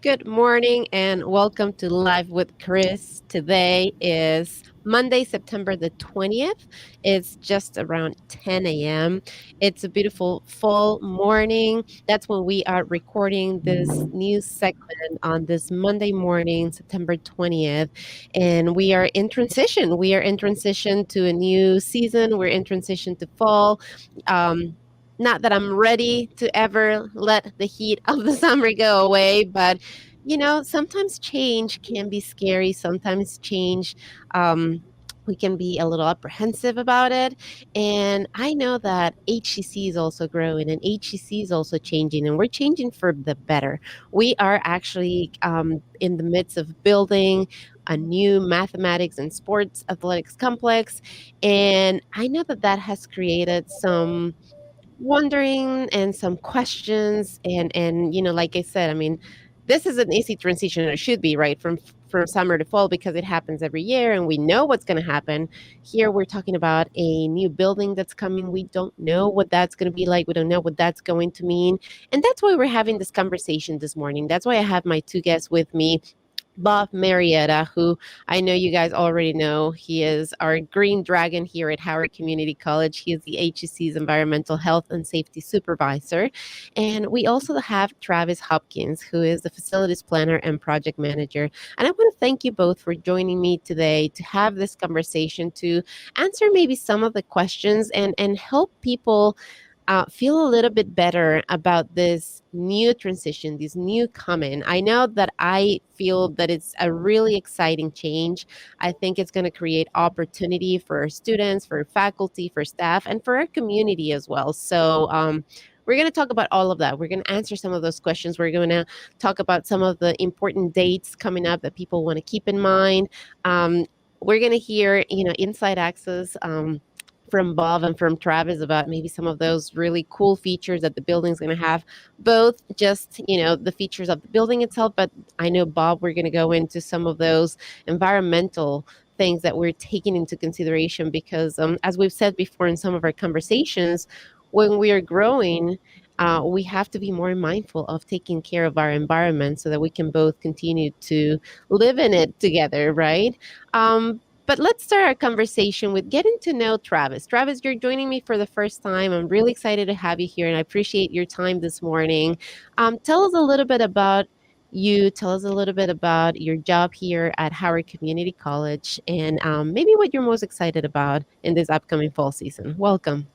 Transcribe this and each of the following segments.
Good morning and welcome to Live with Chris. Today is Monday, September the 20th. It's just around 10 a.m. It's a beautiful fall morning. That's when we are recording this news segment on this Monday morning, September 20th. And we are in transition. We are in transition to a new season. We're in transition to fall. Not that I'm ready to ever let the heat of the summer go away, but sometimes change can be scary. Sometimes change, we can be a little apprehensive about it. And I know that HCC is also growing and HCC is also changing, and we're changing for the better. We are actually in the midst of building a new mathematics and sports athletics complex. And I know that that has created some wondering and some questions and like I said, I mean, this is an easy transition, or it should be, right, from summer to fall, because it happens every year and we know what's going to happen. Here we're talking about a new building that's coming. We don't know what that's going to be like. We don't know what that's going to mean, and that's why we're having this conversation this morning. That's why I have my two guests with me. Bob Marietta, who I know you guys already know. He is our green dragon here at Howard Community College. He is the HEC's Environmental Health and Safety Supervisor. And we also have Travis Hopkins, who is the Facilities Planner and Project Manager. And I want to thank you both for joining me today to have this conversation, to answer maybe some of the questions and help people feel a little bit better about this new transition, this new coming. I know that I feel that it's a really exciting change. I think it's going to create opportunity for our students, for faculty, for staff, and for our community as well. So, we're going to talk about all of that. We're going to answer some of those questions. We're going to talk about some of the important dates coming up that people want to keep in mind. We're going to hear, inside access. From Bob and from Travis about maybe some of those really cool features that the building's going to have, both just, the features of the building itself, but I know, Bob, we're going to go into some of those environmental things that we're taking into consideration because, as we've said before in some of our conversations, when we are growing, we have to be more mindful of taking care of our environment so that we can both continue to live in it together, right? But let's start our conversation with getting to know Travis. Travis, you're joining me for the first time. I'm really excited to have you here, and I appreciate your time this morning. Tell us a little bit about you. Tell us a little bit about your job here at Howard Community College, and maybe what you're most excited about in this upcoming fall season. Welcome.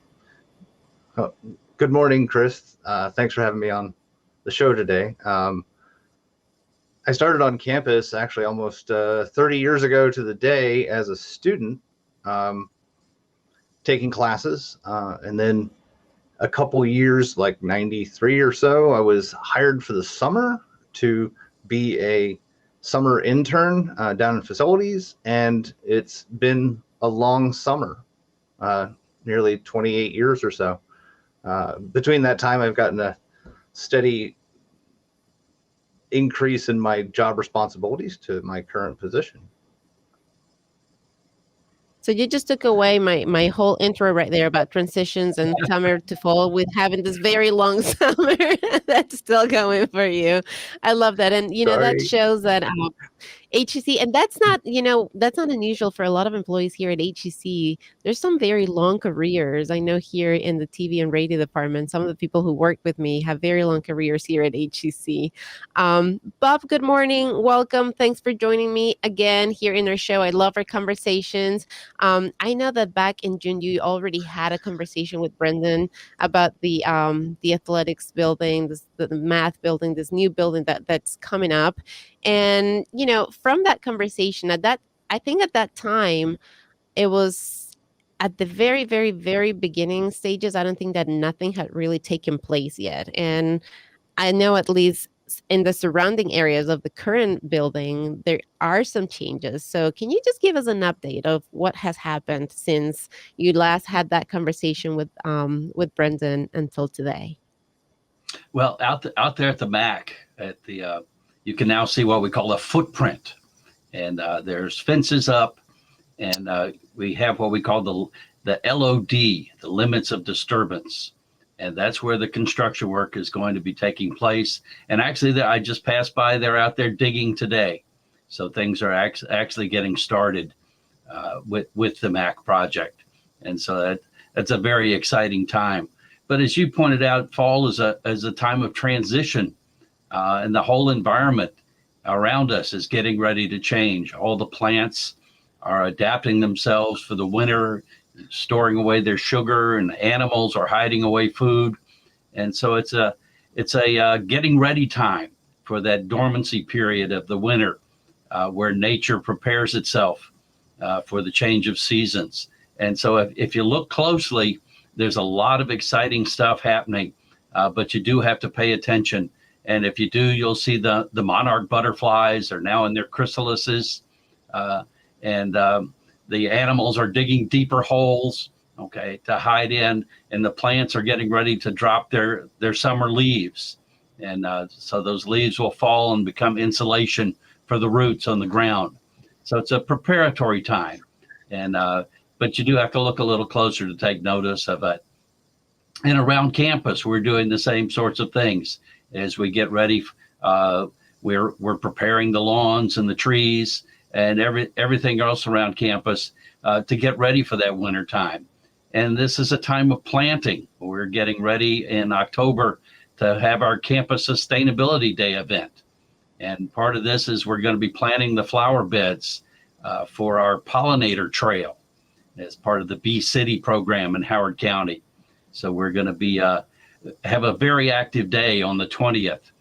Oh, good morning, Chris. Thanks for having me on the show today. I started on campus actually almost 30 years ago to the day as a student, taking classes. And then a couple years, like 93 or so, I was hired for the summer to be a summer intern down in facilities. And it's been a long summer, nearly 28 years or so. Between that time, I've gotten a steady increase in my job responsibilities to my current position. So you just took away my whole intro right there about transitions and summer to fall, with having this very long summer that's still going for you. I love that. And that Sorry. shows that HEC, and that's not unusual for a lot of employees here at HEC. There's some very long careers. I know here in the TV and radio department, some of the people who work with me have very long careers here at HEC. Bob, good morning. Welcome. Thanks for joining me again here in our show. I love our conversations. I know that back in June, you already had a conversation with Brendan about the athletics building, the math building, this new building that's coming up. And, from that conversation I think at that time, it was at the very, very, very beginning stages. I don't think that nothing had really taken place yet. And I know at least in the surrounding areas of the current building, there are some changes. So can you just give us an update of what has happened since you last had that conversation with Brendan until today? Well, out there at the MAC, you can now see what we call a footprint, and there's fences up, and we have what we call the LOD, the limits of disturbance, And that's where the construction work is going to be taking place. And actually, I just passed by, they're out there digging today. So things are actually getting started with the MAC project. And so that's a very exciting time. But as you pointed out, fall is a time of transition, and the whole environment around us is getting ready to change. All the plants are adapting themselves for the winter, storing away their sugar, and animals are hiding away food. And so it's a getting ready time for that dormancy period of the winter, where nature prepares itself for the change of seasons. And so if you look closely, there's a lot of exciting stuff happening, but you do have to pay attention. And if you do, you'll see the monarch butterflies are now in their chrysalises, and the animals are digging deeper holes, okay, to hide in, and the plants are getting ready to drop their summer leaves. And so those leaves will fall and become insulation for the roots on the ground. So it's a preparatory time. And but you do have to look a little closer to take notice of it. And around campus, we're doing the same sorts of things as we get ready. We're preparing the lawns and the trees and everything else around campus to get ready for that winter time. And this is a time of planting. We're getting ready in October to have our campus sustainability day event. And part of this is we're going to be planting the flower beds for our pollinator trail as part of the Bee City program in Howard County. So we're going to be have a very active day on the 20th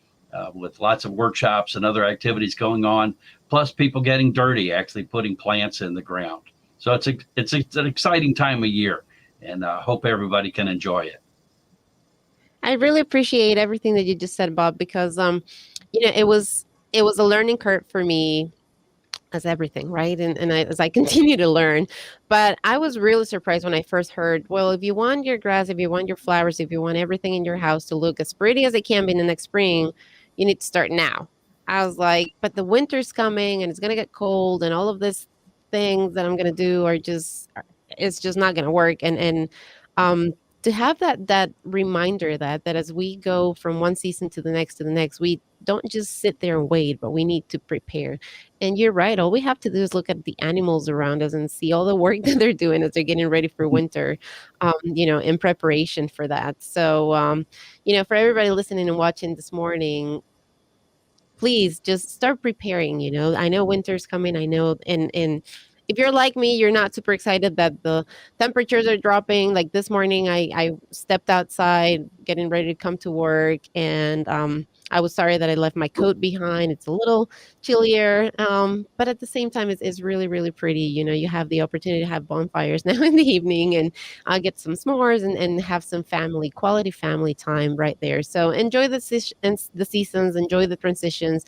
with lots of workshops and other activities going on, plus people getting dirty, actually putting plants in the ground. So it's an exciting time of year, and I hope everybody can enjoy it. I really appreciate everything that you just said, Bob, because it was a learning curve for me, as everything, right? And as I continue to learn, but I was really surprised when I first heard, well, if you want your grass, if you want your flowers, if you want everything in your house to look as pretty as it can be in the next spring, you need to start now. I was like, but the winter's coming and it's going to get cold and all of these things that I'm going to do it's just not going to work. And to have that reminder that as we go from one season to the next, we don't just sit there and wait, but we need to prepare. And you're right. All we have to do is look at the animals around us and see all the work that they're doing as they're getting ready for winter, in preparation for that. So, for everybody listening and watching this morning, please just start preparing. I know winter's coming. I know, and if you're like me, you're not super excited that the temperatures are dropping. Like this morning, I stepped outside getting ready to come to work, and I was sorry that I left my coat behind. It's a little chillier, but at the same time, it's really, really pretty. You have the opportunity to have bonfires now in the evening and get some s'mores and have some quality family time right there. So enjoy the seasons, enjoy the transitions,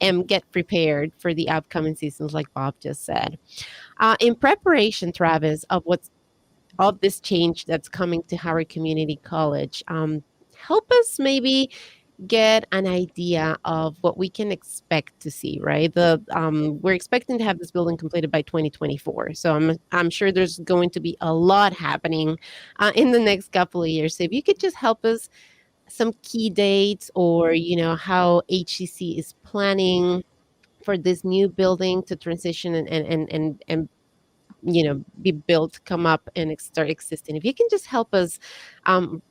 and get prepared for the upcoming seasons, like Bob just said. In preparation, Travis, of this change that's coming to Howard Community College, help us maybe get an idea of what we can expect to see, right? We're expecting to have this building completed by 2024. So I'm sure there's going to be a lot happening in the next couple of years. So if you could just help us some key dates, or how HCC is planning for this new building to transition and be built, come up, and start existing. If you can just help us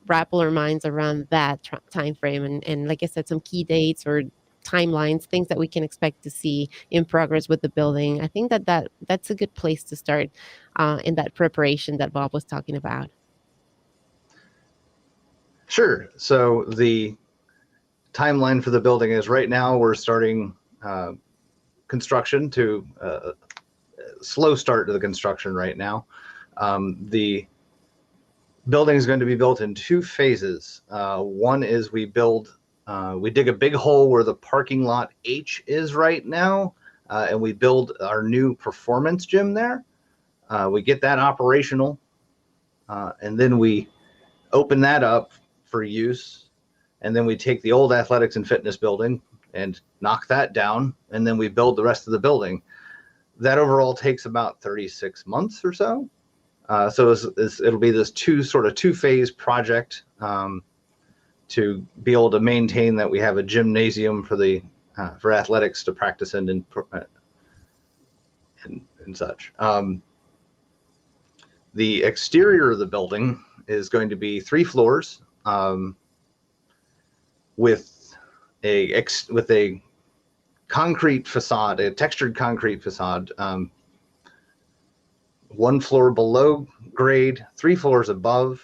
wrap our minds around that time frame, and like I said, some key dates or timelines, things that we can expect to see in progress with the building. I think that's a good place to start in that preparation that Bob was talking about. Sure. So the timeline for the building is right now we're starting construction to slow start to the construction right now. The building is going to be built in two phases. One is we dig a big hole where the parking lot H is right now, and we build our new performance gym there. We get that operational, and then we open that up for use, and then we take the old athletics and fitness building and knock that down, and then we build the rest of the building. That overall takes about 36 months or so. So it'll be this two-phase project to be able to maintain that we have a gymnasium for athletics to practice in and such. The exterior of the building is going to be 3 floors with a concrete facade, a textured concrete facade. 1 floor below grade, 3 floors above.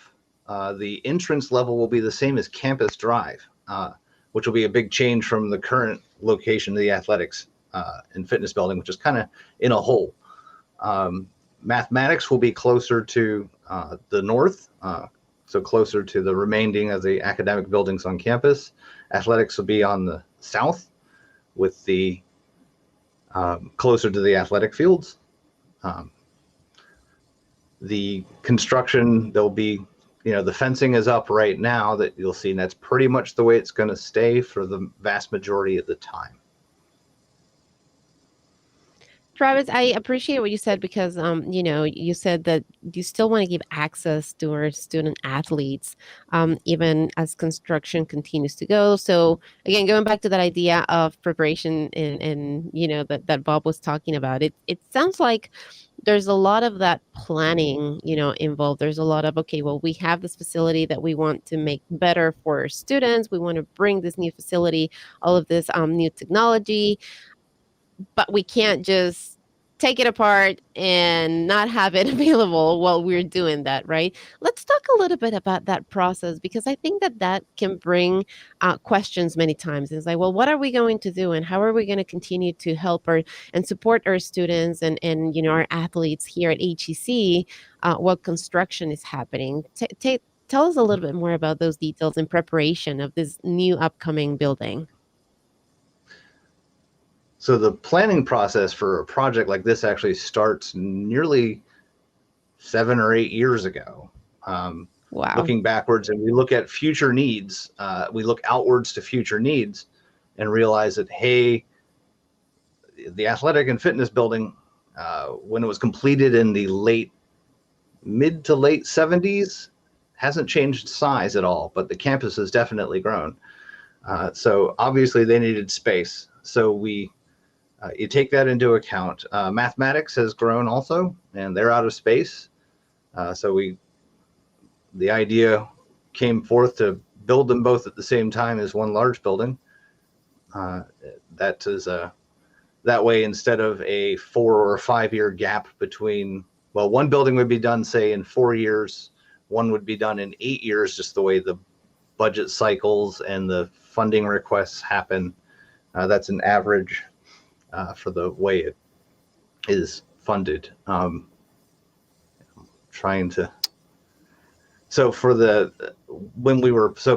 The entrance level will be the same as Campus Drive, which will be a big change from the current location of the athletics and fitness building, which is kind of in a hole. Mathematics will be closer to the north, so closer to the remaining of the academic buildings on campus. Athletics will be on the south, with the closer to the athletic fields. The construction, there'll be, the fencing is up right now that you'll see, and that's pretty much the way it's going to stay for the vast majority of the time. Travis, I appreciate what you said because, you said that you still want to give access to our student athletes, even as construction continues to go. So again, going back to that idea of preparation and that Bob was talking about, it sounds like there's a lot of that planning, involved. There's a lot of, okay, well, we have this facility that we want to make better for our students. We want to bring this new facility, all of this new technology, but we can't just take it apart and not have it available while we're doing that, right? Let's talk a little bit about that process, because I think that can bring questions many times. It's like, well, what are we going to do, and how are we going to continue to help and support our students and our athletes here at HEC while construction is happening? Tell us a little bit more about those details in preparation of this new upcoming building. So the planning process for a project like this actually starts nearly 7 or 8 years ago. Wow. Looking backwards, and we look at future needs. We look outwards to future needs and realize that, hey, the athletic and fitness building, when it was completed in the mid to late 70s, hasn't changed size at all, but the campus has definitely grown. So obviously they needed space. So you take that into account. Mathematics has grown also, and they're out of space. So the idea came forth to build them both at the same time as one large building. That way, instead of a 4 or 5 year gap between, well, one building would be done, say, in 4 years, one would be done in 8 years, just the way the budget cycles and the funding requests happen. That's an average for the way it is funded.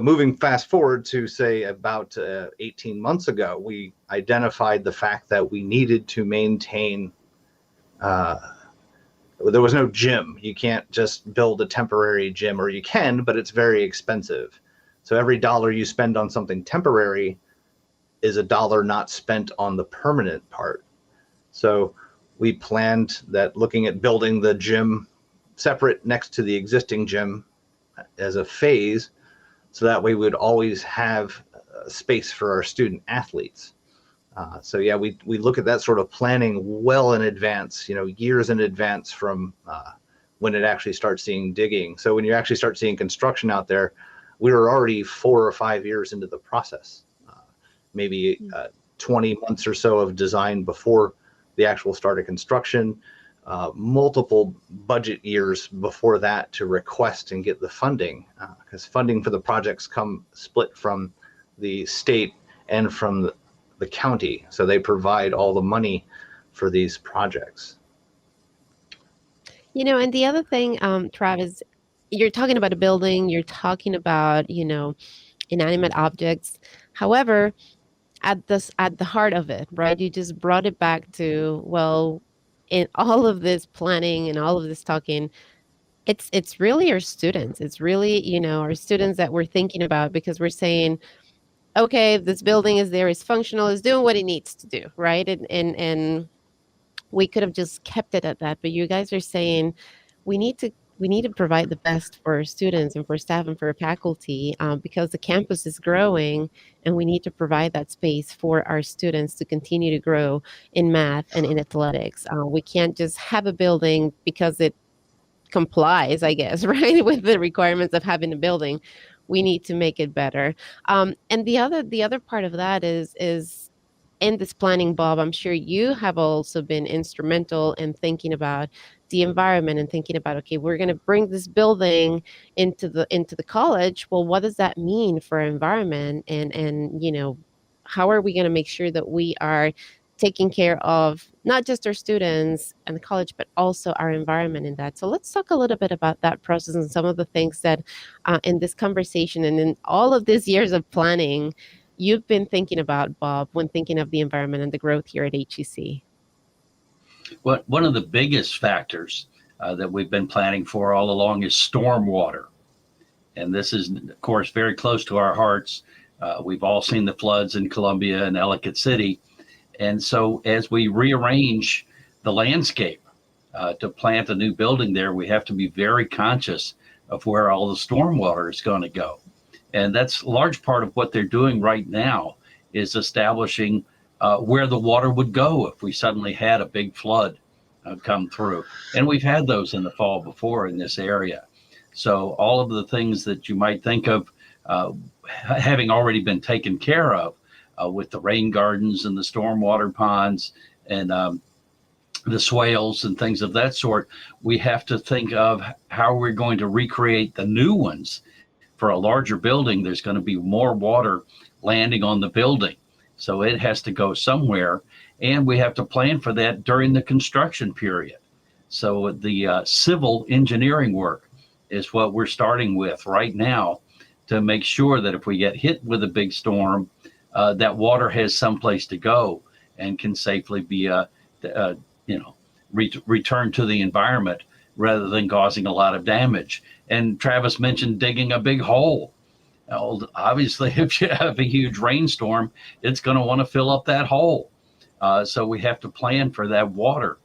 Moving fast forward to, say, about 18 months ago, we identified the fact that we needed to maintain, there was no gym. You can't just build a temporary gym, or you can, but it's very expensive. So every dollar you spend on something temporary is a dollar not spent on the permanent part. So we planned that, looking at building the gym separate next to the existing gym as a phase, so that way we'd always have space for our student athletes. We look at that sort of planning well in advance, years in advance from when it actually starts seeing digging. So when you actually start seeing construction out there, we were already 4 or 5 years into the process. Maybe 20 months or so of design before the actual start of construction, multiple budget years before that to request and get the funding, because funding for the projects come split from the state and from the county. So they provide all the money for these projects. And the other thing, Travis, you're talking about a building, you're talking about, inanimate objects. However, at the heart of it, right? You just brought it back to, well, in all of this planning and all of this talking, it's really our students. It's really, our students that we're thinking about, because we're saying, okay, this building is there, it's functional, it's doing what it needs to do, right? And we could have just kept it at that, but you guys are saying we need to provide the best for our students and for staff and for faculty, because the campus is growing, and we need to provide that space for our students to continue to grow in math and in athletics. We can't just have a building because it complies, I guess, right, with the requirements of having a building. We need to make it better. And the other part of that is in this planning, Bob, I'm sure you have also been instrumental in thinking about the environment and thinking about, okay, we're going to bring this building into the college. Well, what does that mean for our environment? And how are we going to make sure that we are taking care of not just our students and the college, but also our environment in that? So let's talk a little bit about that process and some of the things that in this conversation and in all of these years of planning you've been thinking about, Bob, when thinking of the environment and the growth here at HEC? One of the biggest factors that we've been planning for all along is stormwater. And this is, of course, very close to our hearts. We've all seen the floods in Columbia and Ellicott City. And so as we rearrange the landscape to plant a new building there, we have to be very conscious of where all the stormwater is going to go. And that's a large part of what they're doing right now, is establishing where the water would go if we suddenly had a big flood come through. And we've had those in the fall before in this area. So all of the things that you might think of having already been taken care of with the rain gardens and the stormwater ponds and the swales and things of that sort, we have to think of how we're going to recreate the new ones. For a larger building, there's going to be more water landing on the building. So it has to go somewhere, and we have to plan for that during the construction period. So the civil engineering work is what we're starting with right now to make sure that if we get hit with a big storm, that water has someplace to go and can safely be returned to the environment rather than causing a lot of damage. And Travis mentioned digging a big hole. Now, obviously, if you have a huge rainstorm, it's going to want to fill up that hole. So we have to plan for that water,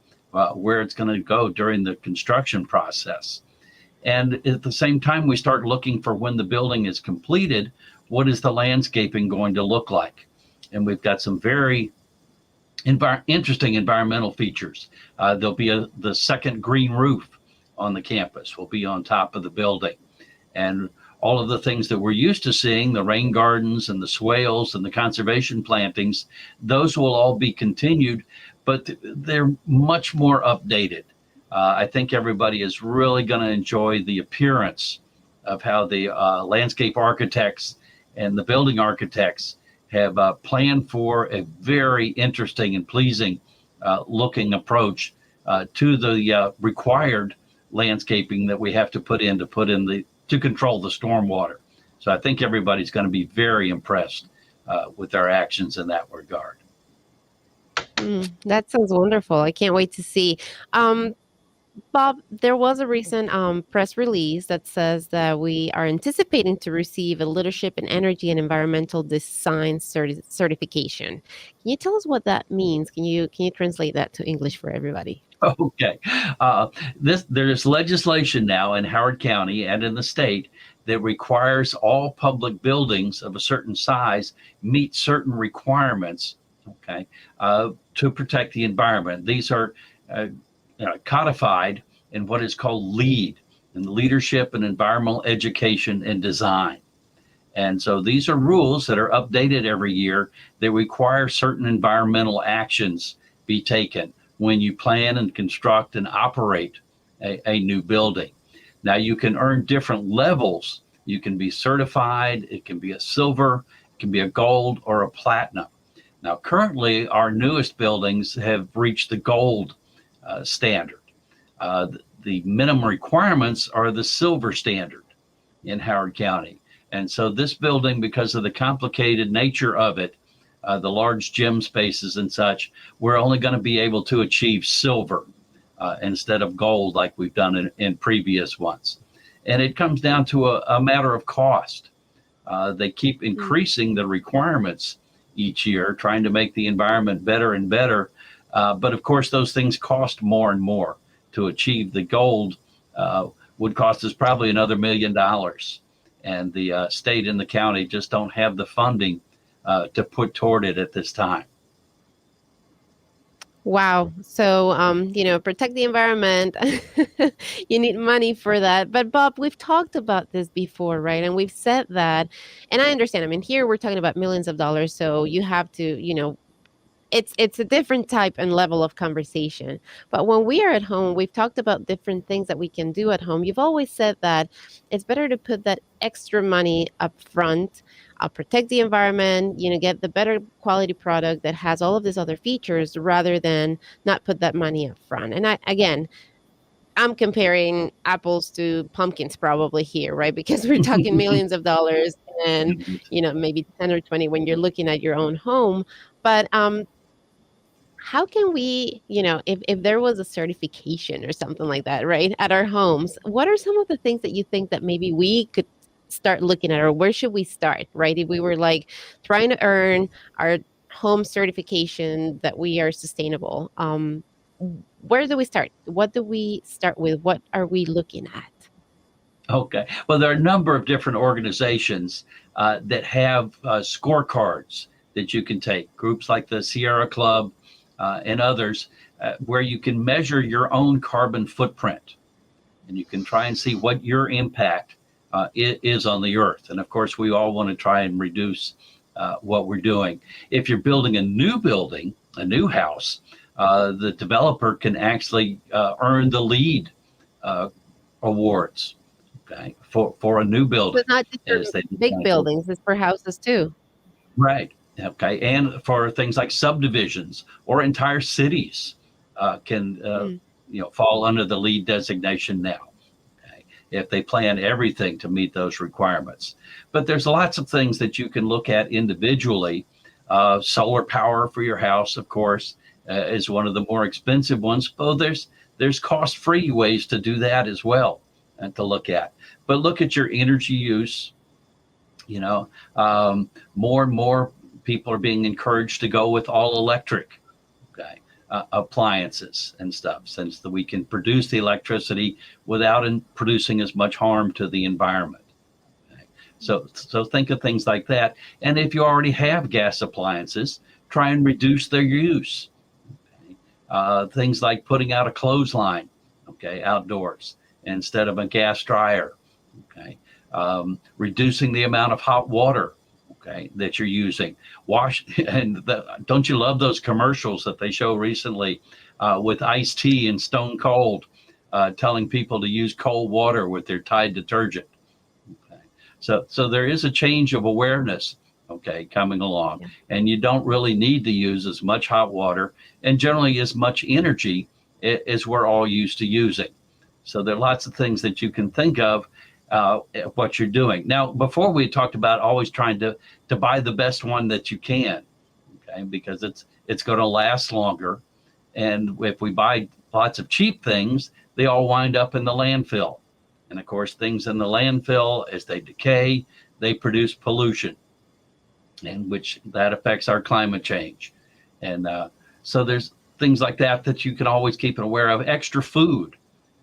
where it's going to go during the construction process. And at the same time, we start looking for when the building is completed, what is the landscaping going to look like? And we've got some very interesting environmental features. There'll be the second green roof on the campus will be on top of the building. And all of the things that we're used to seeing, the rain gardens and the swales and the conservation plantings, those will all be continued, but they're much more updated. I think everybody is really going to enjoy the appearance of how the landscape architects and the building architects have planned for a very interesting and pleasing looking approach to the required landscaping that we have to put in to control the stormwater. So I think everybody's going to be very impressed with our actions in that regard. That sounds wonderful. I can't wait to see. Bob, there was a recent press release that says that we are anticipating to receive a leadership in energy and environmental design certification. Can you tell us what that means? Can you translate that to English for everybody? Okay. There's legislation now in Howard County and in the state that requires all public buildings of a certain size meet certain requirements, okay, to protect the environment. These are codified in what is called LEED, in Leadership in Environmental Education and Design. And so these are rules that are updated every year that require certain environmental actions be taken when you plan and construct and operate a new building. Now you can earn different levels. You can be certified, it can be a silver, it can be a gold or a platinum. Now currently our newest buildings have reached the gold standard. The minimum requirements are the silver standard in Howard County. And so this building, because of the complicated nature of it, the large gym spaces and such, we're only going to be able to achieve silver instead of gold like we've done in previous ones. And it comes down to a matter of cost. They keep increasing the requirements each year, trying to make the environment better and better. But of course, those things cost more and more. To achieve the gold would cost us probably another $1 million. And the state and the county just don't have the funding to put toward it at this time. Wow. So, protect the environment. You need money for that. But Bob, we've talked about this before, right? And we've said that, and I understand. I mean, here we're talking about millions of dollars. So you have to, it's a different type and level of conversation. But when we are at home, we've talked about different things that we can do at home. You've always said that it's better to put that extra money up front, protect the environment, get the better quality product that has all of these other features rather than not put that money up front. And I'm comparing apples to pumpkins probably here, right? Because we're talking millions of dollars and, maybe 10 or 20 when you're looking at your own home. But how can we, if there was a certification or something like that, right, at our homes, what are some of the things that you think that maybe we could start looking at, or where should we start, right? If we were like trying to earn our home certification that we are sustainable, where do we start? What do we start with? What are we looking at? Okay. Well, there are a number of different organizations that have scorecards that you can take, groups like the Sierra Club and others, where you can measure your own carbon footprint. And you can try and see what your impact is on the earth. And of course, we all want to try and reduce what we're doing. If you're building a new building, a new house, the developer can actually earn the LEED awards, okay, for a new building. But not just for big buildings, it's for houses too. Right. Okay. And for things like subdivisions or entire cities can fall under the LEED designation now. Okay. If they plan everything to meet those requirements. But there's lots of things that you can look at individually. Solar power for your house, of course, is one of the more expensive ones. Oh, there's cost-free ways to do that as well and to look at. But look at your energy use. More and more people are being encouraged to go with all electric appliances and stuff, since we can produce the electricity without producing as much harm to the environment. Okay? So think of things like that. And if you already have gas appliances, try and reduce their use. Okay? Things like putting out a clothesline, outdoors instead of a gas dryer. Okay. Reducing the amount of hot water, that you're using. Don't you love those commercials that they show recently with iced tea and Stone Cold telling people to use cold water with their Tide detergent? Okay. So there is a change of awareness, coming along, and you don't really need to use as much hot water and generally as much energy as we're all used to using. So there are lots of things that you can think of what you're doing. Now, before we talked about always trying to buy the best one that you can, because it's going to last longer. And if we buy lots of cheap things, they all wind up in the landfill. And of course, things in the landfill, as they decay, they produce pollution, and which that affects our climate change. And so there's things like that you can always keep aware of. Extra food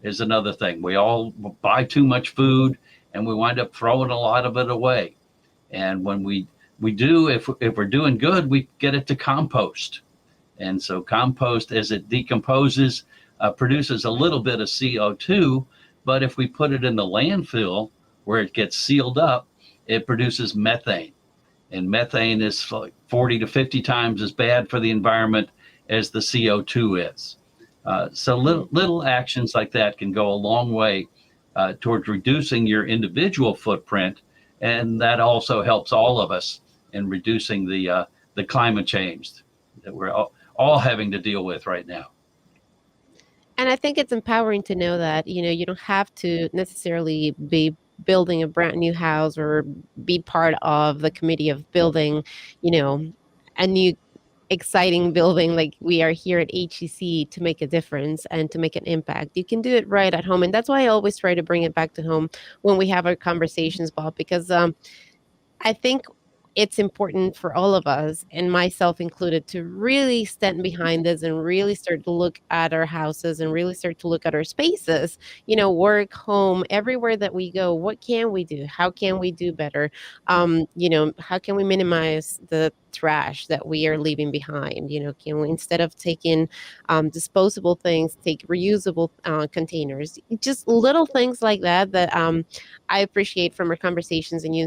is another thing. We all buy too much food and we wind up throwing a lot of it away. And when we do, if we're doing good, we get it to compost. And so compost, as it decomposes, produces a little bit of CO2. But if we put it in the landfill where it gets sealed up, it produces methane. And methane is like 40 to 50 times as bad for the environment as the CO2 is. So little actions like that can go a long way towards reducing your individual footprint, and that also helps all of us in reducing the climate change that we're all having to deal with right now. And I think it's empowering to know that you don't have to necessarily be building a brand new house or be part of the committee of building, a new exciting building like we are here at HEC to make a difference and to make an impact. You can do it right at home. And that's why I always try to bring it back to home when we have our conversations, Bob, because I think it's important for all of us, and myself included, to really stand behind this and really start to look at our houses and really start to look at our spaces, work, home, everywhere that we go. What can we do? How can we do better? How can we minimize the trash that we are leaving behind? Can we, instead of taking disposable things, take reusable containers? Just little things like that I appreciate from our conversations, and you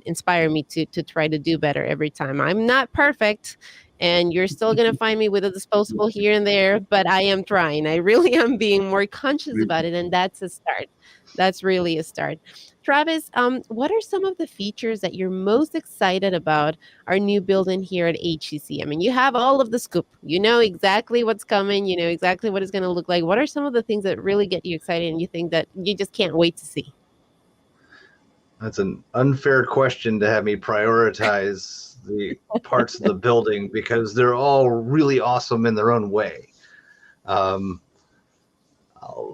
inspire me to try to do better every time. I'm not perfect, and you're still going to find me with a disposable here and there, but I am trying. I really am being more conscious about it, and that's a start. That's really a start. Travis, what are some of the features that you're most excited about our new building here at HCC? I mean, you have all of the scoop. You know exactly what's coming. You know exactly what it's going to look like. What are some of the things that really get you excited and you think that you just can't wait to see? That's an unfair question to have me prioritize the parts of the building, because they're all really awesome in their own way. I'll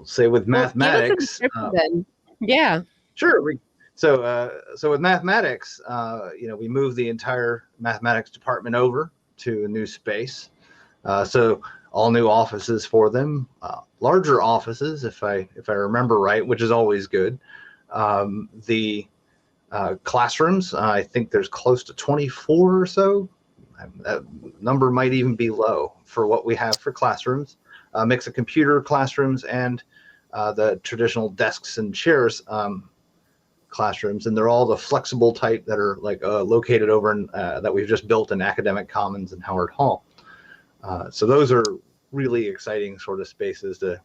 say with mathematics. Give us a description then. Yeah. Sure. So with mathematics, we moved the entire mathematics department over to a new space. So all new offices for them, larger offices, if I remember right, which is always good. The classrooms, I think there's close to 24 or so. That number might even be low for what we have for classrooms. A mix of computer classrooms and the traditional desks and chairs classrooms, and they're all the flexible type that are located over in that we've just built in Academic Commons and Howard Hall. So those are really exciting sort of spaces to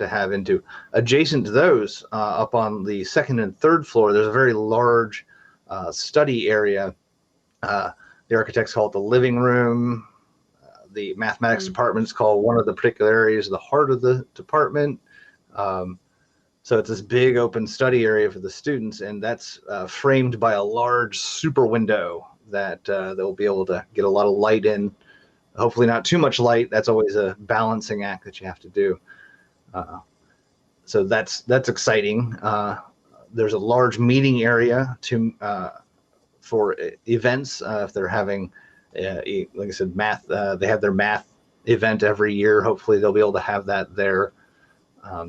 have into. Adjacent to those, up on the second and third floor, there's a very large study area. The architects call it the living room. The mathematics department is called one of the particular areas, the heart of the department. So it's this big open study area for the students, and that's framed by a large super window that they'll be able to get a lot of light in. Hopefully not too much light. That's always a balancing act that you have to do. So that's exciting. There's a large meeting area for events. If they're having, like I said, math, they have their math event every year. Hopefully they'll be able to have that there.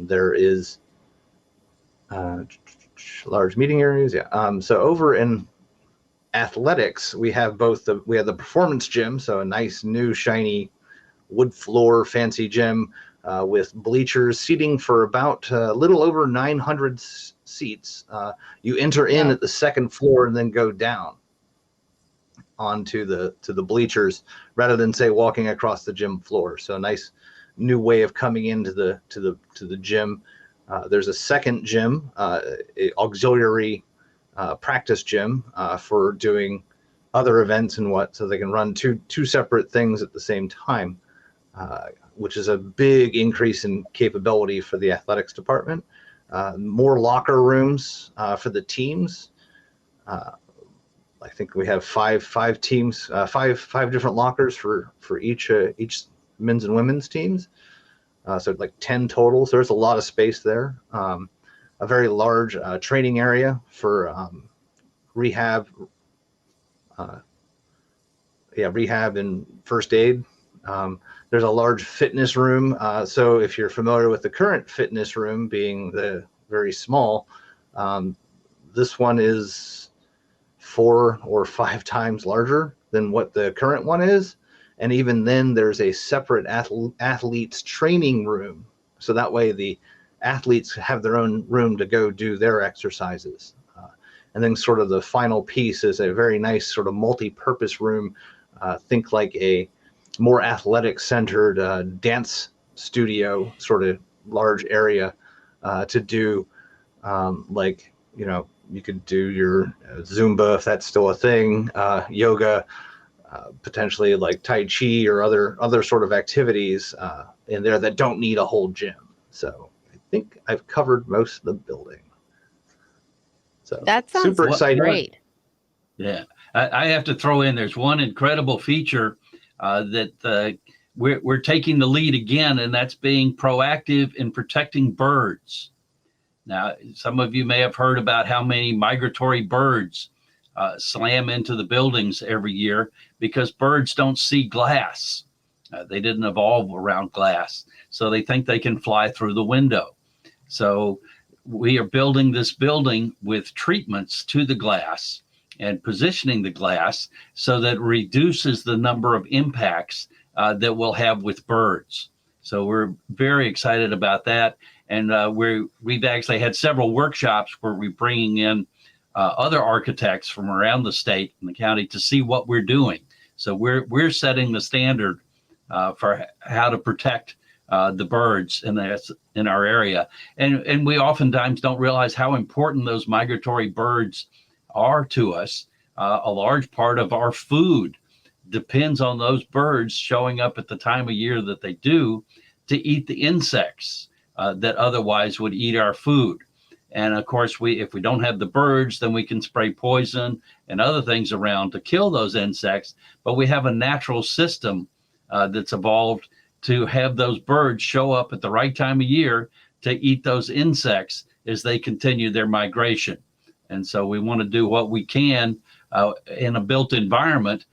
There is large meeting areas. Yeah. So over in athletics, we have the performance gym. So a nice new shiny wood floor, fancy gym with bleachers, seating for about a little over 900 seats. You enter in at the second floor and then go down onto the bleachers rather than, say, walking across the gym floor. So a nice new way of coming into the gym. There's a second gym, auxiliary practice gym for doing other events and so they can run two separate things at the same time, which is a big increase in capability for the athletics department. More locker rooms for the teams. I think we have five teams, five different lockers for each men's and women's teams. So like 10 total. So there's a lot of space there. A very large training area for rehab. Rehab and first aid. There's a large fitness room. So if you're familiar with the current fitness room being the very small, this one is 4 or 5 times larger than what the current one is. And even then, there's a separate athletes training room. So that way the athletes have their own room to go do their exercises. And then sort of the final piece is a very nice sort of multi-purpose room. Think like a more athletic centered dance studio, sort of large area to do you could do your Zumba, if that's still a thing, yoga, potentially like Tai Chi or other sort of activities in there that don't need a whole gym. So I think I've covered most of the building. So that sounds super exciting. Great. Yeah, I have to throw in, there's one incredible feature that we're taking the lead again, and that's being proactive in protecting birds. Now, some of you may have heard about how many migratory birds slam into the buildings every year because birds don't see glass. They didn't evolve around glass, so they think they can fly through the window. So we are building this building with treatments to the glass and positioning the glass so that it reduces the number of impacts that we'll have with birds. So we're very excited about that. And we've actually had several workshops where we're bringing in other architects from around the state and the county to see what we're doing. So we're setting the standard for how to protect the birds in our area. And we oftentimes don't realize how important those migratory birds are to us. A large part of our food depends on those birds showing up at the time of year that they do to eat the insects that otherwise would eat our food. And of course, if we don't have the birds, then we can spray poison and other things around to kill those insects. But we have a natural system that's evolved to have those birds show up at the right time of year to eat those insects as they continue their migration. And so we want to do what we can in a built environment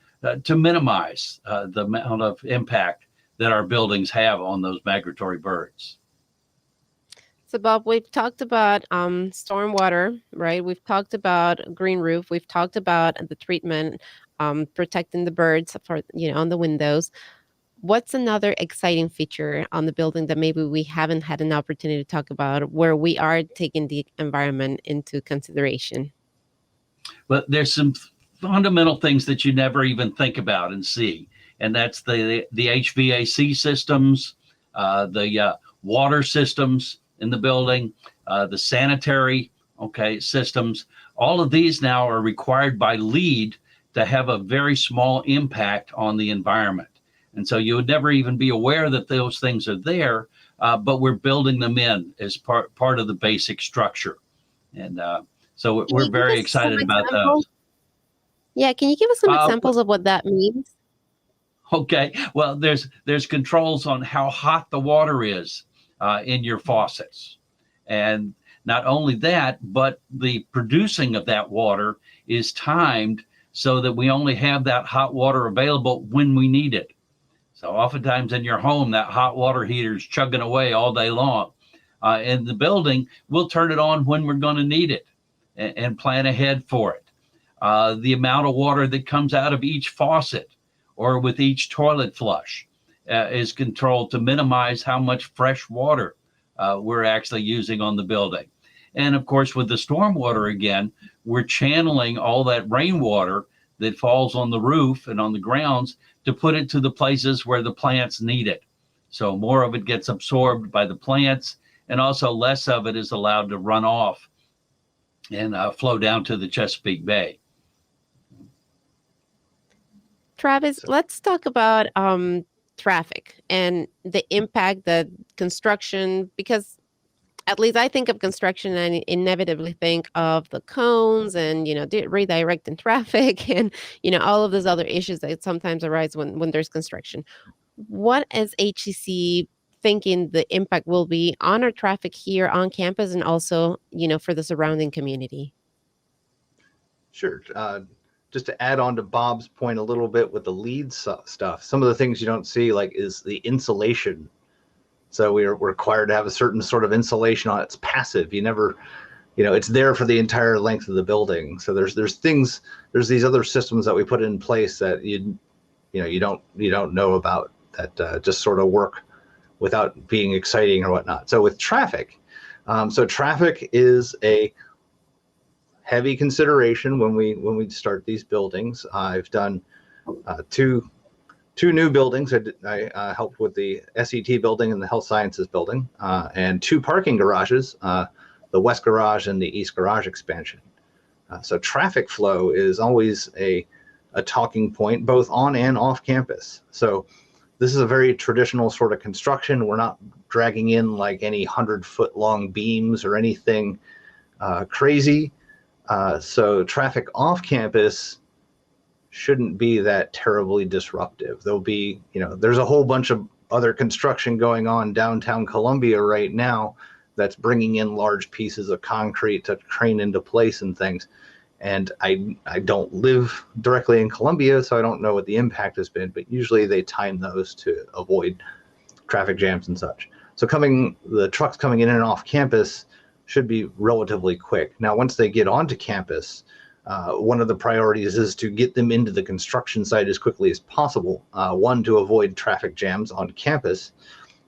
to minimize the amount of impact that our buildings have on those migratory birds. So, Bob, we've talked about stormwater, right? We've talked about green roof. We've talked about the treatment, protecting the birds for, on the windows. What's another exciting feature on the building that maybe we haven't had an opportunity to talk about where we are taking the environment into consideration? But there's some fundamental things that you never even think about and see. And that's the HVAC systems, the water systems in the building, the sanitary systems. All of these now are required by LEED to have a very small impact on the environment. And so you would never even be aware that those things are there, but we're building them in as part of the basic structure. And so we're very excited about those. Yeah, can you give us some examples of what that means? Okay, well, there's controls on how hot the water is in your faucets. And not only that, but the producing of that water is timed so that we only have that hot water available when we need it. So oftentimes in your home, that hot water heater is chugging away all day long. In the building, we'll turn it on when we're going to need it and plan ahead for it. The amount of water that comes out of each faucet or with each toilet flush is controlled to minimize how much fresh water we're actually using on the building. And of course, with the stormwater, again, we're channeling all that rainwater that falls on the roof and on the grounds to put it to the places where the plants need it. So more of it gets absorbed by the plants, and also less of it is allowed to run off and flow down to the Chesapeake Bay. Travis, let's talk about traffic and the impact that construction, because at least I think of construction and inevitably think of the cones and, redirecting traffic and, all of those other issues that sometimes arise when there's construction. What is HCC thinking the impact will be on our traffic here on campus and also, for the surrounding community? Sure. Just to add on to Bob's point a little bit with the LEED stuff, some of the things you don't see is the insulation. So we're required to have a certain sort of insulation on it. It's passive. You never, it's there for the entire length of the building. So there's these other systems that we put in place that you don't know about that just sort of work without being exciting or whatnot. So with traffic, traffic is a heavy consideration when we start these buildings. I've done two new buildings. I helped with the SET building and the health sciences building, and 2 parking garages, the west garage and the east garage expansion. So traffic flow is always a talking point, both on and off campus. So this is a very traditional sort of construction. We're not dragging in like any 100-foot long beams or anything crazy. So traffic off campus shouldn't be that terribly disruptive. There'll be, there's a whole bunch of other construction going on downtown Columbia right now that's bringing in large pieces of concrete to crane into place and things. And I don't live directly in Columbia, so I don't know what the impact has been, but usually they time those to avoid traffic jams and such. So the trucks coming in and off campus should be relatively quick. Now, once they get onto campus, one of the priorities is to get them into the construction site as quickly as possible. One, to avoid traffic jams on campus,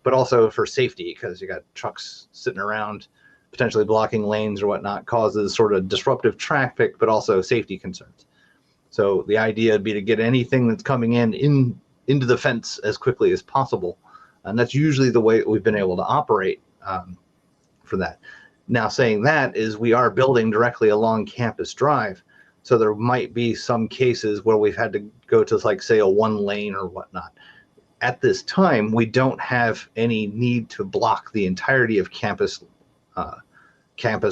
but also for safety, because you got trucks sitting around potentially blocking lanes or whatnot, causes sort of disruptive traffic, but also safety concerns. So the idea would be to get anything that's coming into the fence as quickly as possible. And that's usually the way we've been able to operate for that. Now, saying that is we are building directly along Campus Drive. So there might be some cases where we've had to go to, like, say, a 1 lane or whatnot. At this time, we don't have any need to block the entirety of Campus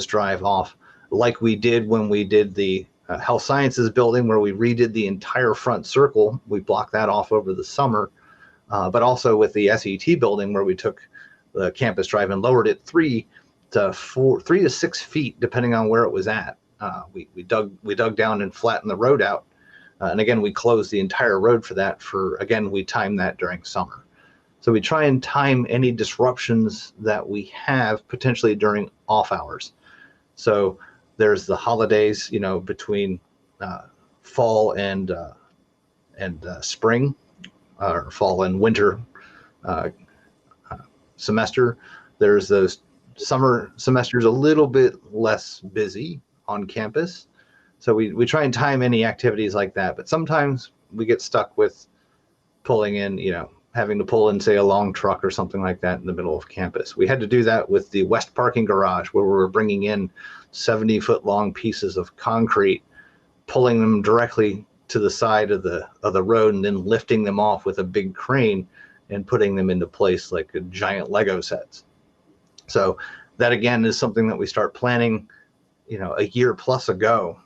Drive off, like we did when we did the Health Sciences building, where we redid the entire front circle. We blocked that off over the summer, but also with the SET building, where we took the Campus Drive and lowered it 3 to 6 feet, depending on where it was at. We dug down and flattened the road out, and again, we closed the entire road for that. We timed that during summer. So we try and time any disruptions that we have potentially during off hours. So there's the holidays, between fall and spring, or fall and winter semester. There's those summer semesters a little bit less busy on campus. So we try and time any activities like that. But sometimes we get stuck with pulling in, having to pull in, say, a long truck or something like that in the middle of campus. We had to do that with the West Parking Garage, where we were bringing in 70-foot long pieces of concrete, pulling them directly to the side of the road, and then lifting them off with a big crane and putting them into place like a giant Lego sets. So that, again, is something that we start planning, a year plus ago.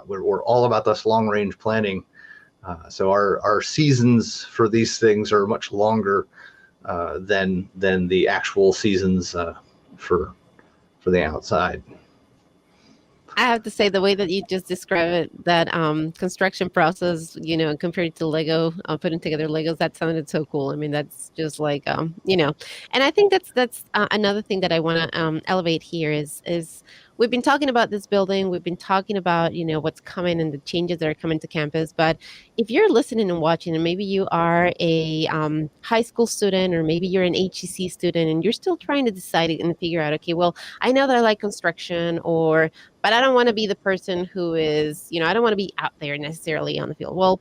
We're all about this long range planning. So our seasons for these things are much longer than the actual seasons for the outside. I have to say, the way that you just described it, that construction process, compared to Lego, putting together Legos, that sounded so cool. I mean, that's just like, and I think that's another thing that I want to elevate here is we've been talking about this building. We've been talking about, what's coming and the changes that are coming to campus. But if you're listening and watching, and maybe you are a high school student, or maybe you're an HEC student, and you're still trying to decide and figure out, okay, well, I know that I like construction, but I don't want to be the person who is, I don't want to be out there necessarily on the field. Well,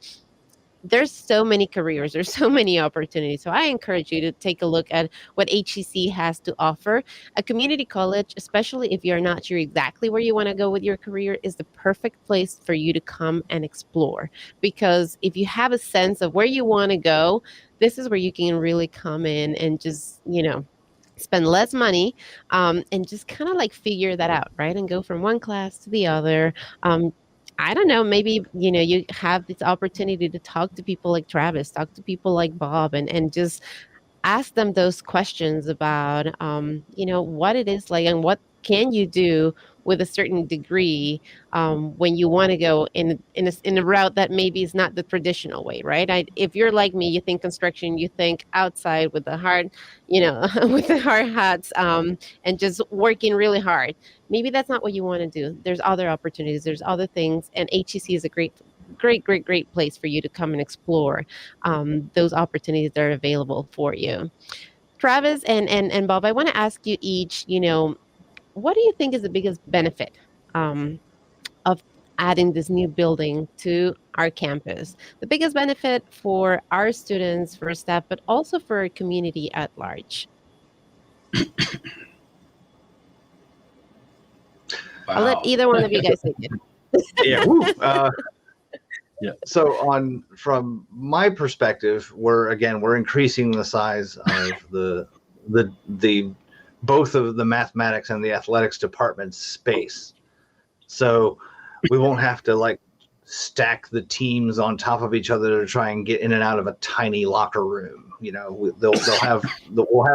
there's so many careers, there's so many opportunities. So I encourage you to take a look at what HEC has to offer. A community college, especially if you're not sure exactly where you want to go with your career, is the perfect place for you to come and explore. Because if you have a sense of where you want to go, this is where you can really come in and just, spend less money and just kind of like figure that out, right? And go from one class to the other. I don't know, maybe, you have this opportunity to talk to people like Travis, talk to people like Bob, and just ask them those questions about, what it is like and what can you do with a certain degree when you want to go in a route that maybe is not the traditional way, right? If you're like me, you think construction, you think outside with the hard, with the hard hats and just working really hard. Maybe that's not what you want to do. There's other opportunities. There's other things. And HEC is a great place for you to come and explore those opportunities that are available for you. Travis and Bob, I want to ask you each, what do you think is the biggest benefit of adding this new building to our campus? The biggest benefit for our students, for staff, but also for our community at large? I'll let either one of you guys take it. Yeah. Yeah. So from my perspective, we're increasing the size of the both of the mathematics and the athletics department's space. So we won't have to stack the teams on top of each other to try and get in and out of a tiny locker room. We'll have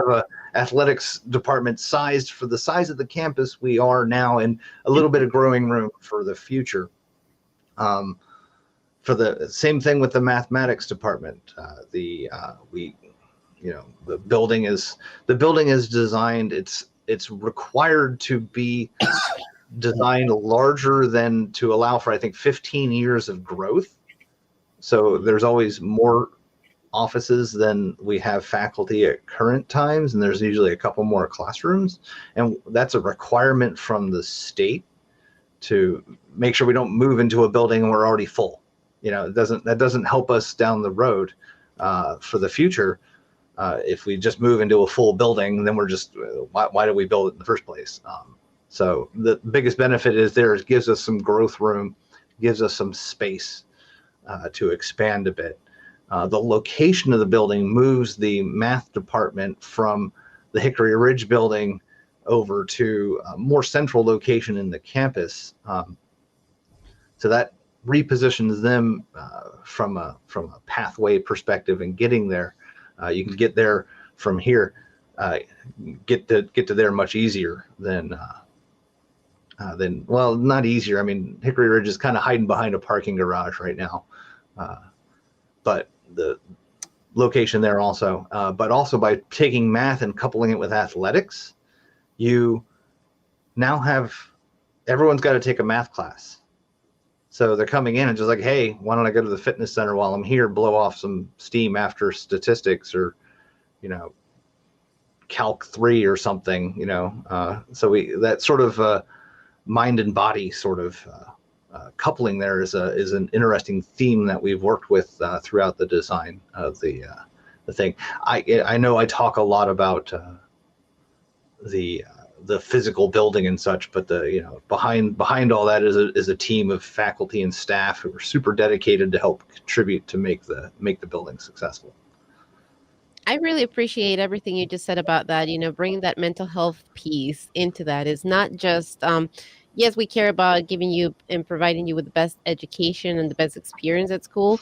a athletics department sized for the size of the campus we are now, and a little bit of growing room for the future. For the same thing with the mathematics department, the building is designed. It's required to be designed larger than to allow for, I think, 15 years of growth. So there's always more offices than we have faculty at current times, and there's usually a couple more classrooms, and that's a requirement from the state to make sure we don't move into a building and we're already full. That doesn't help us down the road for the future. If we just move into a full building, then we're just, why did we build it in the first place? So the biggest benefit is it gives us some growth room, gives us some space to expand a bit. The location of the building moves the math department from the Hickory Ridge building over to a more central location in the campus. So that repositions them from a pathway perspective and getting there. You can get there from here, get to there much easier than well, not easier. I mean, Hickory Ridge is kind of hiding behind a parking garage right now, but the location there also, but also by taking math and coupling it with athletics, you now have everyone's got to take a math class. So they're coming in and just like, hey, why don't I go to the fitness center while I'm here, blow off some steam after statistics or, Calc 3 or something, so that sort of mind and body sort of coupling there is an interesting theme that we've worked with throughout the design of the thing. I know I talk a lot about the physical building and such, but behind all that is a team of faculty and staff who are super dedicated to help contribute to make the building successful. I really appreciate everything you just said about that. Bringing that mental health piece into that is not just, yes, we care about giving you and providing you with the best education and the best experience at school,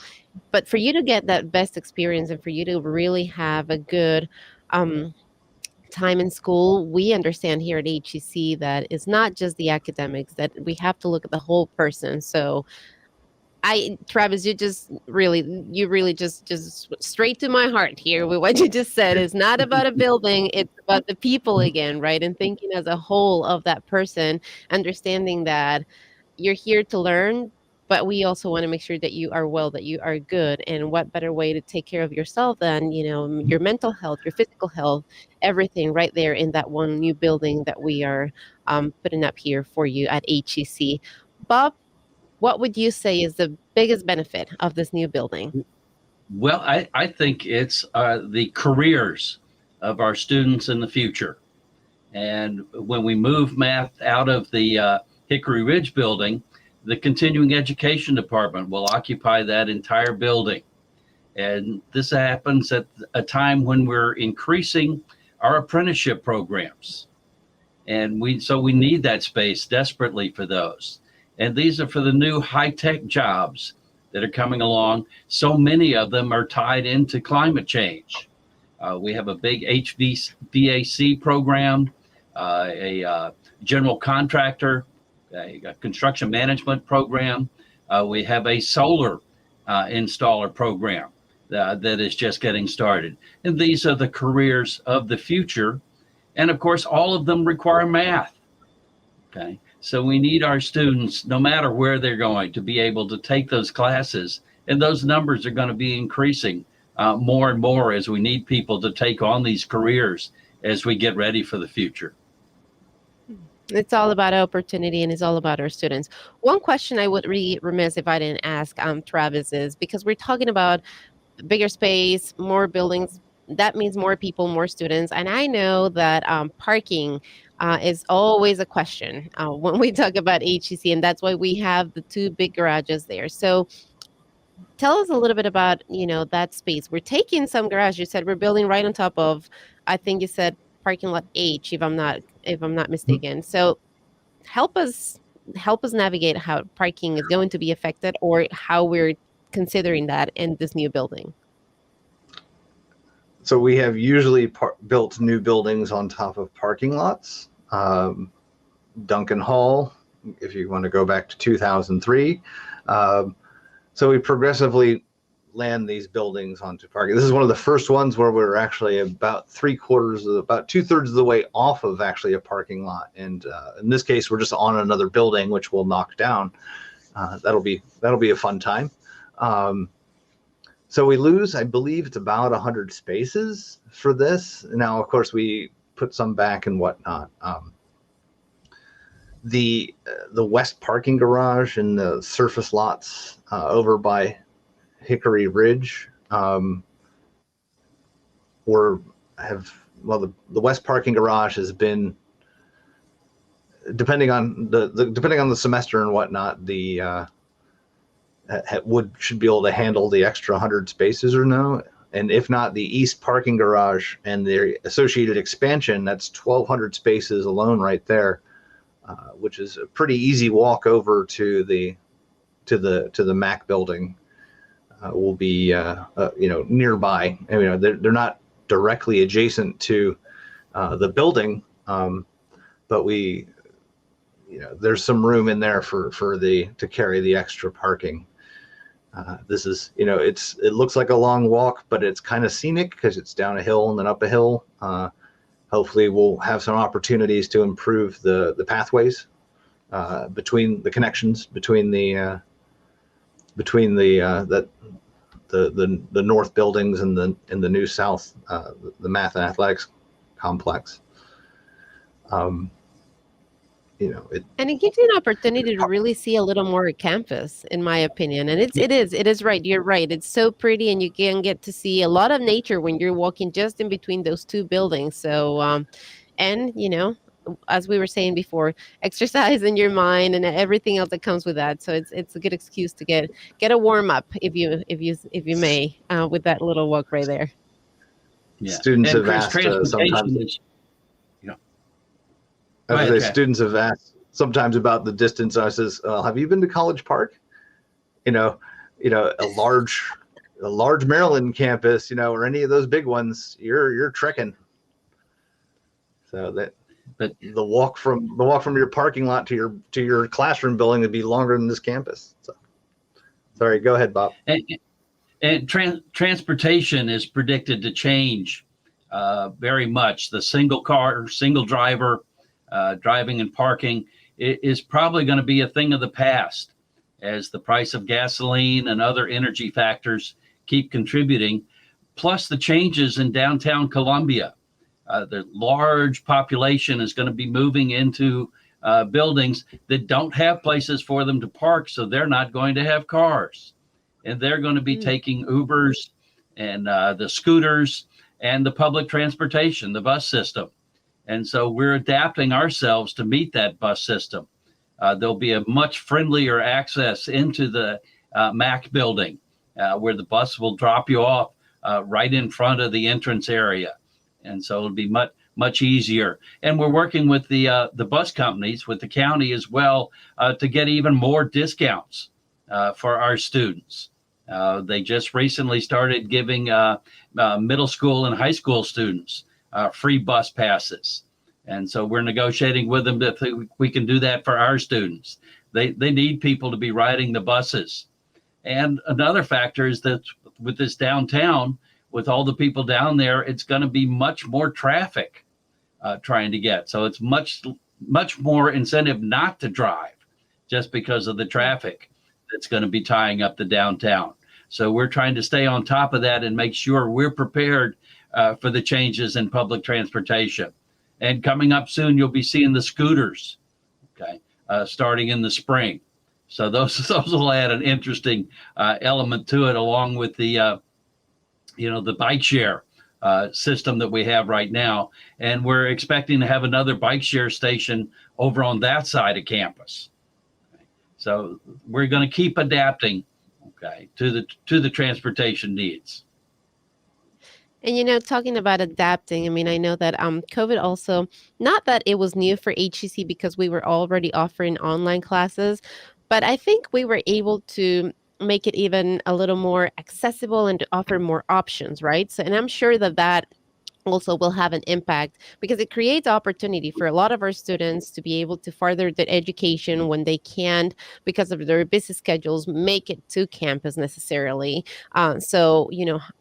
but for you to get that best experience and for you to really have a good time in school, we understand here at HEC that it's not just the academics, that we have to look at the whole person. So Travis, you really just straight to my heart here with what you just said. It's not about a building, it's about the people again, right? And thinking as a whole of that person, understanding that you're here to learn, but we also want to make sure that you are well, that you are good. And what better way to take care of yourself than, your mental health, your physical health, everything right there in that one new building that we are putting up here for you at HEC. Bob, what would you say is the biggest benefit of this new building? Well, I think it's the careers of our students in the future. And when we move math out of the Hickory Ridge building, the continuing education department will occupy that entire building. And this happens at a time when we're increasing our apprenticeship programs. And we need that space desperately for those. And these are for the new high-tech jobs that are coming along. So many of them are tied into climate change. We have a big HVAC program, a general contractor, a construction management program. We have a solar installer program that is just getting started. And these are the careers of the future. And of course, all of them require math. Okay. So we need our students, no matter where they're going, to be able to take those classes. And those numbers are going to be increasing more and more as we need people to take on these careers as we get ready for the future. It's all about opportunity and it's all about our students. One question I would be remiss if I didn't ask Travis is, because we're talking about bigger space, more buildings, that means more people, more students. And I know that parking is always a question when we talk about HEC, and that's why we have the two big garages there. So tell us a little bit about, that space. We're taking some garage. You said we're building right on top of, I think you said parking lot H, if I'm not mistaken. So help us navigate how parking is going to be affected or how we're considering that in this new building. So we have usually built new buildings on top of parking lots. Duncan Hall, if you want to go back to 2003, So we progressively land these buildings onto parking. This is one of the first ones where we're actually about 2/3 of the way off of actually a parking lot. And in this case, we're just on another building, which we'll knock down. That'll be a fun time. So we lose, I believe it's about 100 spaces for this. Now, of course, we put some back and whatnot. The west parking garage and the surface lots over by Hickory Ridge the west parking garage has been, depending on the semester and whatnot, should be able to handle the extra 100 spaces or no. And if not, the east parking garage and the associated expansion, that's 1,200 spaces alone right there, which is a pretty easy walk over to the Mac building. Will be nearby. And, they're not directly adjacent to the building, but there's some room in there to carry the extra parking. This is, it looks like a long walk, but it's kind of scenic because it's down a hill and then up a hill. Hopefully we'll have some opportunities to improve the pathways between the connections between the north buildings and the new south, the math and athletics complex. And it gives you an opportunity to really see a little more campus, in my opinion. And it is right. You're right. It's so pretty, and you can get to see a lot of nature when you're walking just in between those two buildings. So, as we were saying before, exercise in your mind and everything else that comes with that. So it's a good excuse to get a warm up, if you may, with that little walk right there. Yeah. Students and have Chris, asked sometimes. Students have asked sometimes about the distance. I says, "Have you been to College Park? A large Maryland campus, or any of those big ones. You're trekking." So but the walk from your parking lot to your classroom building would be longer than this campus. So, sorry, go ahead, Bob. And transportation is predicted to change very much. The single driver. Driving and parking is probably going to be a thing of the past as the price of gasoline and other energy factors keep contributing, plus the changes in downtown Columbia. The large population is going to be moving into buildings that don't have places for them to park, so they're not going to have cars. And they're going to be taking Ubers and the scooters and the public transportation, the bus system. And so we're adapting ourselves to meet that bus system. There'll be a much friendlier access into the Mac building where the bus will drop you off right in front of the entrance area. And so it'll be much easier. And we're working with the bus companies, with the county as well, to get even more discounts for our students. They just recently started giving middle school and high school students free bus passes. And so we're negotiating with them that we can do that for our students. They need people to be riding the buses. And another factor is that with this downtown, with all the people down there, it's going to be much more traffic trying to get. So it's much more incentive not to drive just because of the traffic that's going to be tying up the downtown. So we're trying to stay on top of that and make sure we're prepared for the changes in public transportation. And coming up soon, you'll be seeing the scooters, starting in the spring. So those will add an interesting element to it, along with the bike share system that we have right now. And we're expecting to have another bike share station over on that side of campus. So we're going to keep adapting, to the transportation needs. And talking about adapting, I mean, I know that COVID also, not that it was new for HCC because we were already offering online classes, but I think we were able to make it even a little more accessible and to offer more options, right? So, and I'm sure that also will have an impact, because it creates opportunity for a lot of our students to be able to further their education when they can't, because of their busy schedules, make it to campus necessarily. So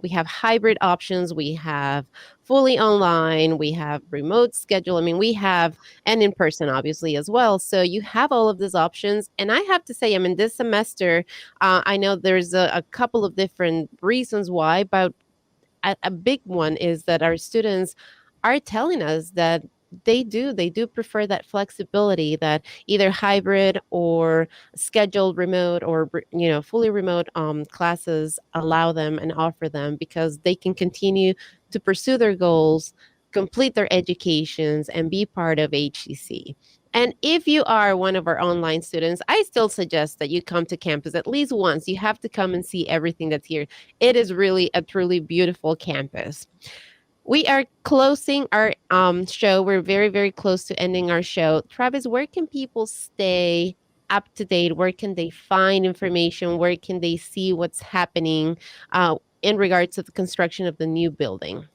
we have hybrid options, we have fully online, we have remote schedule, I mean we have, and in person obviously as well. So you have all of these options, and I have to say, I mean, this semester, I know there's a couple of different reasons why, but a big one is that our students are telling us that they do prefer that flexibility, that either hybrid or scheduled remote or fully remote classes allow them and offer them, because they can continue to pursue their goals, complete their educations, and be part of HCC. And if you are one of our online students, I still suggest that you come to campus at least once. You have to come and see everything that's here. It is really a truly beautiful campus. We are closing our show. We're very, very close to ending our show. Travis, where can people stay up to date? Where can they find information? Where can they see what's happening in regards to the construction of the new building?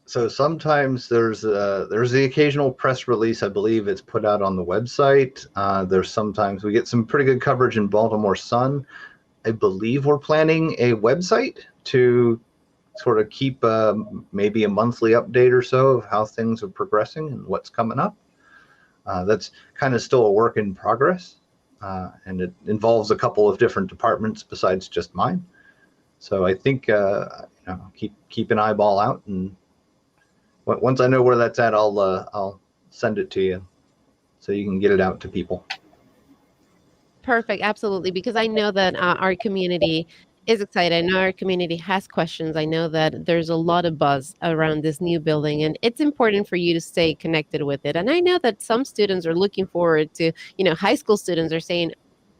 So sometimes there's the occasional press release. I believe it's put out on the website. There's sometimes we get some pretty good coverage in Baltimore Sun. I believe we're planning a website to sort of keep maybe a monthly update or so of how things are progressing and what's coming up. That's kind of still a work in progress, and it involves a couple of different departments besides just mine. So I think keep an eyeball out, and once I know where that's at, I'll send it to you so you can get it out to people. Perfect, absolutely, because I know that our community is excited. I know our community has questions. I know that there's a lot of buzz around this new building, and it's important for you to stay connected with it. And I know that some students are looking forward to, high school students are saying,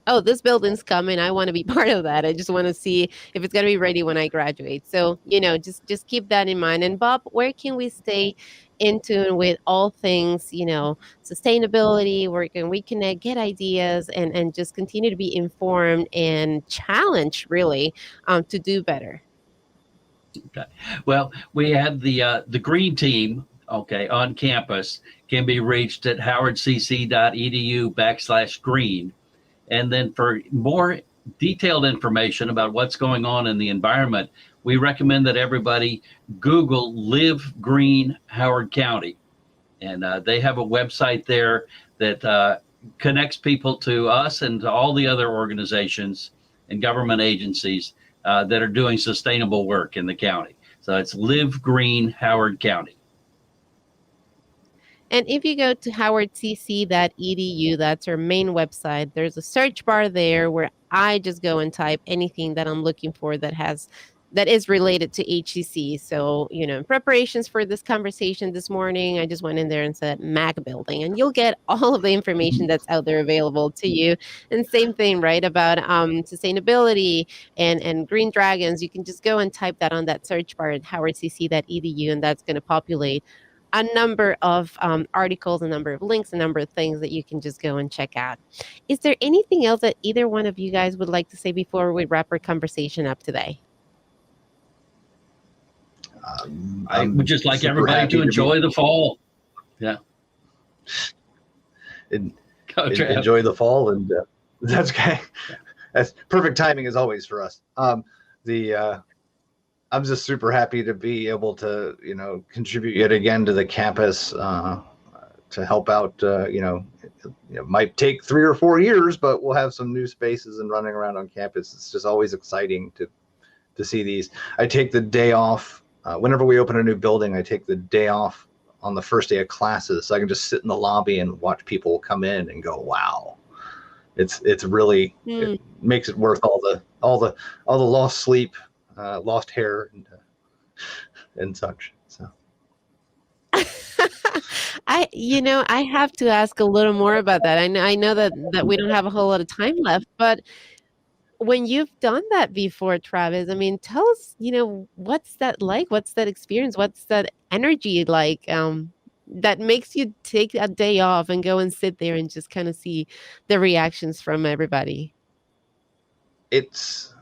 oh, this building's coming, I want to be part of that. I just want to see if it's going to be ready when I graduate. So, just keep that in mind. And Bob, where can we stay in tune with all things, sustainability? Where can we connect, get ideas, and just continue to be informed and challenged, really, to do better? Okay. Well, we have the green team, okay, on campus, can be reached at howardcc.edu/green. And then for more detailed information about what's going on in the environment, we recommend that everybody Google Live Green Howard County. And they have a website there that connects people to us and to all the other organizations and government agencies that are doing sustainable work in the county. So it's Live Green Howard County. And if you go to howardcc.edu, that's our main website, there's a search bar there where I just go and type anything that I'm looking for that is related to HCC. So, in preparations for this conversation this morning, I just went in there and said MAC building, and you'll get all of the information that's out there available to you. And same thing, right, about sustainability and green dragons. You can just go and type that on that search bar at howardcc.edu, and that's going to populate a number of articles, a number of links, a number of things that you can just go and check out. Is there anything else that either one of you guys would like to say before we wrap our conversation up today? I would just like everybody to enjoy the fall. Yeah. Enjoy the fall, and that's okay. That's perfect timing as always for us. I'm just super happy to be able to, contribute yet again to the campus, to help out. It might take 3 or 4 years, but we'll have some new spaces and running around on campus. It's just always exciting to see these. I take the day off whenever we open a new building. I take the day off on the first day of classes, so I can just sit in the lobby and watch people come in and go, "Wow!" It's really it makes it worth all the lost sleep, lost hair, and such. So I have to ask a little more about that. I know that we don't have a whole lot of time left, but when you've done that before, Travis, I mean, tell us, what's that like? What's that experience? What's that energy like? That makes you take a day off and go and sit there and just kind of see the reactions from everybody. It's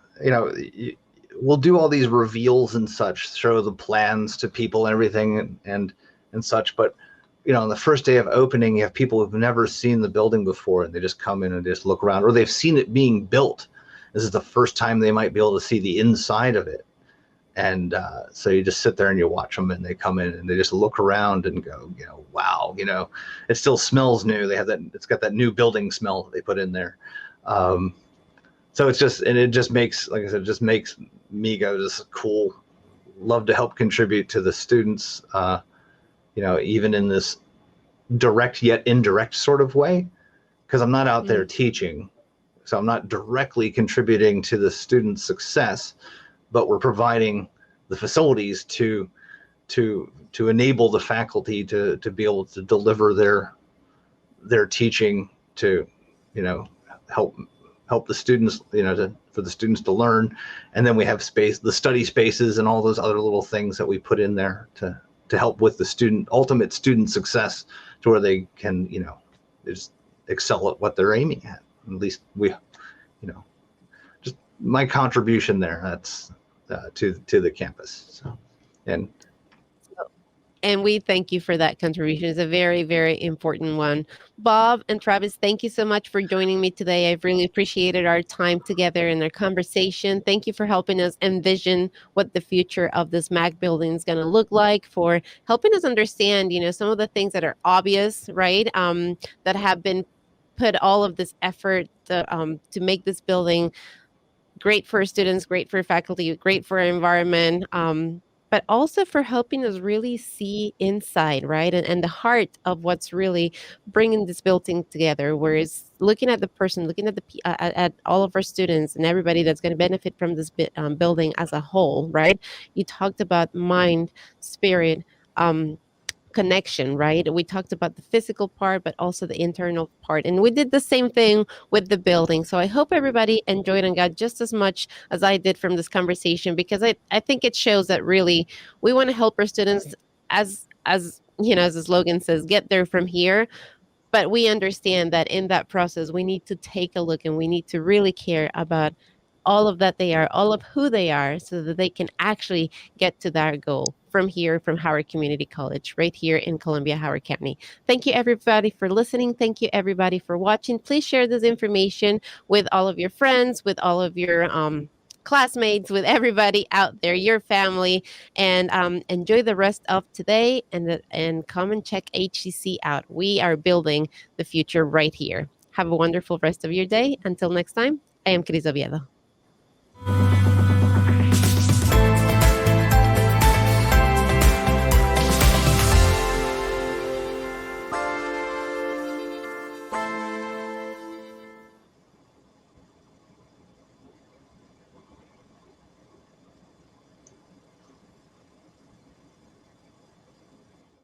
we'll do all these reveals and such, show the plans to people and everything and such. But on the first day of opening, you have people who've never seen the building before, and they just come in and just look around, or they've seen it being built. This is the first time they might be able to see the inside of it. And so you just sit there and you watch them, and they come in and they just look around and go, wow, it still smells new. They have it's got that new building smell that they put in there. So it just makes, like I said, it just makes me go, this is cool. Love to help contribute to the students, even in this direct yet indirect sort of way, because I'm not out there teaching. So I'm not directly contributing to the student's success, but we're providing the facilities to enable the faculty to be able to deliver their teaching to, help the students, for the students to learn. And then we have the study spaces and all those other little things that we put in there to help with the ultimate student success, to where they can, just excel at what they're aiming at. At least just my contribution there. That's to the campus. So, and we thank you for that contribution. It's a very, very important one. Bob and Travis, thank you so much for joining me today. I've really appreciated our time together and our conversation. Thank you for helping us envision what the future of this MAC building is going to look like, for helping us understand, some of the things that are obvious, right? That have been put all of this effort to make this building great for students, great for faculty, great for our environment, but also for helping us really see inside, right? And the heart of what's really bringing this building together, whereas looking at the person, looking at all of our students and everybody that's going to benefit from this building as a whole, right? You talked about mind, spirit, connection, right? We talked about the physical part, but also the internal part. And we did the same thing with the building. So I hope everybody enjoyed and got just as much as I did from this conversation, because I think it shows that really we want to help our students, as as the slogan says, get there from here. But we understand that in that process, we need to take a look and we need to really care about all of that they are, all of who they are, so that they can actually get to that goal from here, from Howard Community College, right here in Columbia, Howard County. Thank you, everybody, for listening. Thank you, everybody, for watching. Please share this information with all of your friends, with all of your classmates, with everybody out there, your family, and enjoy the rest of today, and come and check HCC out. We are building the future right here. Have a wonderful rest of your day. Until next time, I am Cris Oviedo.